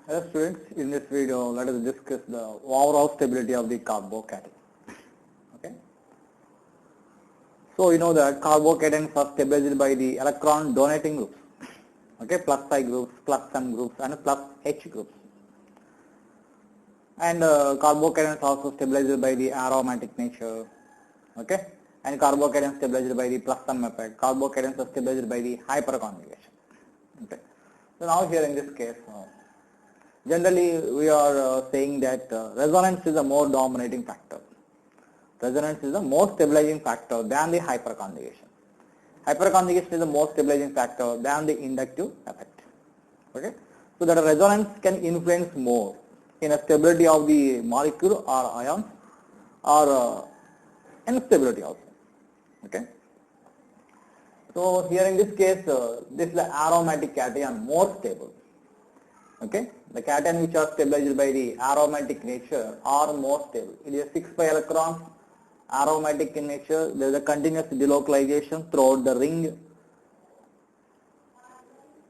Hello students, in this video let us discuss the overall stability of the carbocation. Okay. So you know that carbocations are stabilized by the electron donating groups. Okay, plus I groups, plus M groups and plus H groups. And carbocations also stabilized by the aromatic nature. Okay. And carbocations stabilized by the plus M effect. Carbocations are stabilized by the hyperconjugation. Okay. So now here in this case, generally we are saying that resonance is a more dominating factor. Resonance is a more stabilizing factor than the hyperconjugation. Hyperconjugation is a more stabilizing factor than the inductive effect. Okay. So that resonance can influence more in a stability of the molecule or ions or instability also. Okay. So here in this case, this is the aromatic cation more stable. Okay, the cation which are stabilized by the aromatic nature are more stable. It is 6 pi electrons, aromatic in nature. There is a continuous delocalization throughout the ring.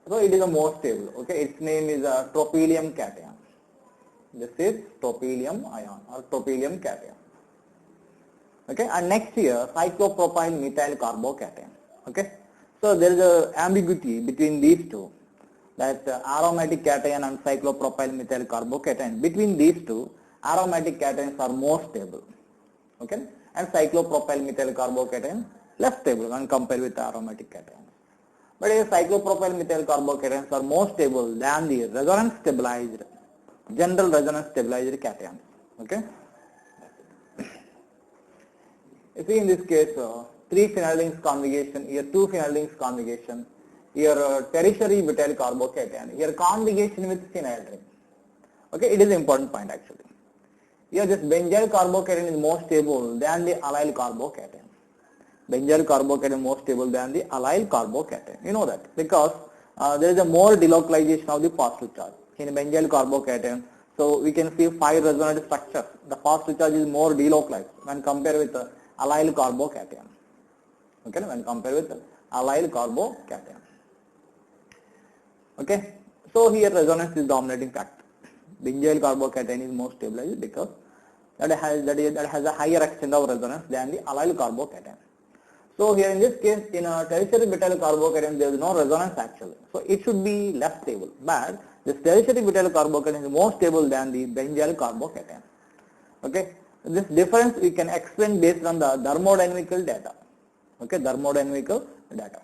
So it is a more stable. Okay, its name is a tropylium cation. This is tropylium ion or tropylium cation. Okay, and next here cyclopropyl methyl carbocation. Okay, so there is a ambiguity between these two. That aromatic cation and cyclopropyl methyl carbocation. Between these two, aromatic cations are more stable. Okay, and cyclopropyl methyl carbocation less stable when compared with aromatic cations. But cyclopropyl methyl carbocations are more stable than the resonance stabilized, general resonance stabilized cations. Okay. You see in this case, 3 phenyl rings conjugation, here 2 phenyl rings conjugation, here tertiary butyl carbocation, here conjugation with phenyl ring. Okay, it is an important point actually. Here this benzyl carbocation is more stable than the allyl carbocation. Benzyl carbocation is more stable than the allyl carbocation. You know that because there is a more delocalization of the positive charge in benzyl carbocation. So we can see 5 resonant structures. The positive charge is more delocalized when compared with the allyl carbocation. Okay, when compared with the allyl carbocation. Okay, so here resonance is dominating factor. Benzyl carbocation is more stabilized because that has a higher extent of resonance than the allyl carbocation. So here in this case, in a tertiary butyl carbocation, there is no resonance actually. So it should be less stable. But this tertiary butyl carbocation is more stable than the benzyl carbocation. Okay, this difference we can explain based on the thermodynamical data. Okay, thermodynamical data.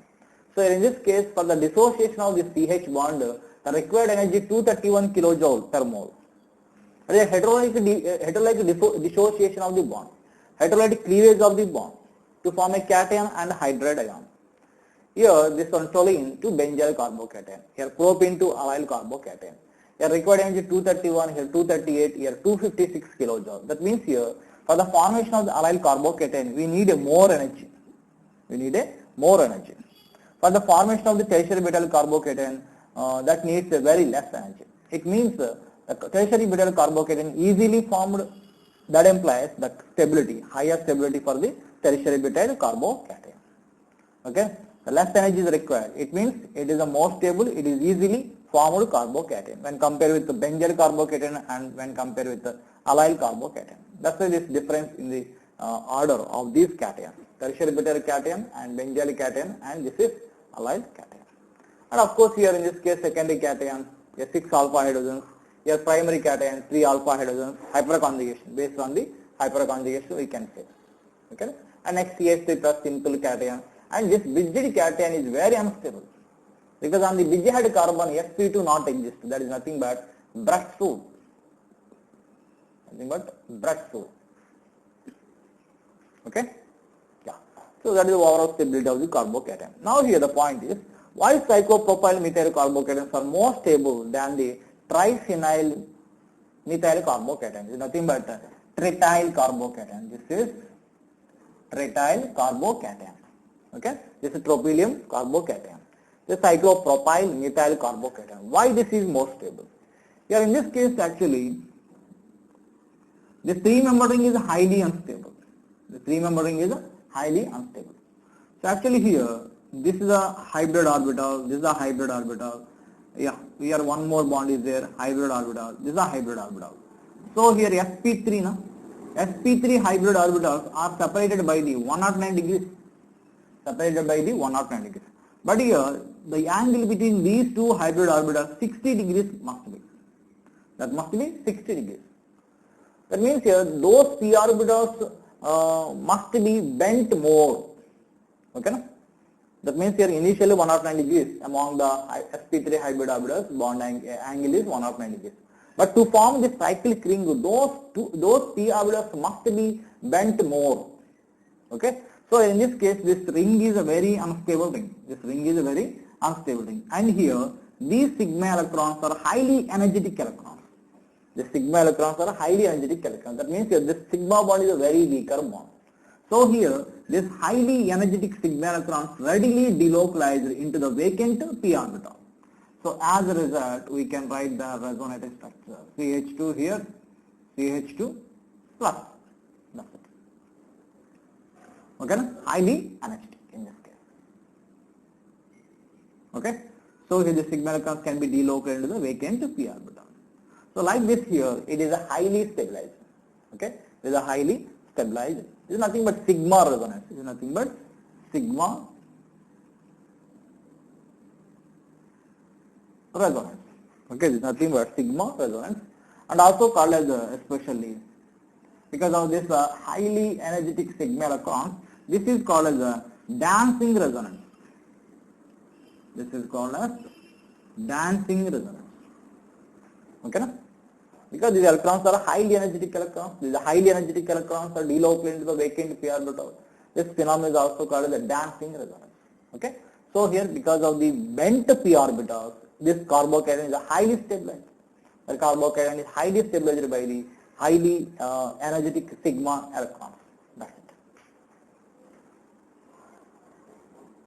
So in this case, for the dissociation of the CH bond, the required energy 231 kilojoule per mole. That is heterolytic dissociation of the bond, heterolytic cleavage of the bond to form a cation and hydride ion. Here this one toluene to benzyl carbocation, here propene to allyl carbocation. Here required energy 231, here 238, here 256 kilojoule. That means here for the formation of the allyl carbocation, we need a more energy. We need a more energy. For the formation of the tertiary butyl carbocation, that needs a very less energy. It means the tertiary butyl carbocation easily formed. That implies the stability, higher stability for the tertiary butyl carbocation. Okay, the less energy is required. It means it is a more stable. It is easily formed carbocation when compared with the benzyl carbocation and when compared with the allyl carbocation. That's why this difference in the order of these cations: tertiary butyl cation and benzyl cation, and this is allyl cation. And of course here in this case secondary cation, here 6 alpha hydrogens, here primary cation 3 alpha hydrogens, hyperconjugation. Based on the hyperconjugation we can say. Okay, and next CH3 plus simple cation, and this Brigid cation is very unstable because on the Brigid carbon sp2 not exist. That is nothing but brushwood. Nothing but brushwood. Okay. So that is the overall stability of the carbocation. Now here the point is, why cyclopropyl methyl carbocations are more stable than the triphenyl methyl carbocation? It is nothing but trityl carbocation. This is trityl carbocation. Okay, this is tropylium carbocation. This is cyclopropyl methyl carbocation. Why this is more stable? Here in this case actually, the 3-member ring is highly unstable. The 3-member ring is highly unstable. So actually here, this is a hybrid orbital, this is a hybrid orbital, Yeah, here one more bond is there, hybrid orbital. This is a hybrid orbital. So here sp3 na, sp3 hybrid orbitals are separated by the 109 degrees, separated by the 109 degrees. But here the angle between these two hybrid orbitals 60 degrees must be. That must be 60 degrees. That means here those p orbitals must be bent more. Okay, na? That means here initially 109 degrees among the sp3 hybrid orbitals, bond angle is 109 degrees. But to form this cyclic ring, those p orbitals must be bent more. Okay. So in this case, this ring is a very unstable ring. This ring is a very unstable ring. And here these sigma electrons are highly energetic electrons. The sigma electrons are highly energetic electrons. That means here this sigma bond is a very weaker bond. So here this highly energetic sigma electrons readily delocalize into the vacant p orbital. So as a result, we can write the resonating structure. CH2 here, CH2 plus. That's it. Okay, highly energetic in this case. Okay, so here the sigma electrons can be delocalized into the vacant p orbital. So like this here, it is a highly stabilized. Okay, it is a highly stabilized. This is nothing but sigma resonance. This is nothing but sigma resonance. Okay, this is nothing but sigma resonance, and also called as especially because of this highly energetic sigma electrons, this is called as a dancing resonance. This is called as dancing resonance. Okay, na? Because these electrons are highly energetic electrons. These highly energetic electrons are delocalized into the vacant p orbital. This phenomenon is also called as a dancing resonance. Okay, so here because of the bent p orbitals, this carbocation is a highly stabilized. The carbocation is highly stabilized by the highly energetic sigma electrons.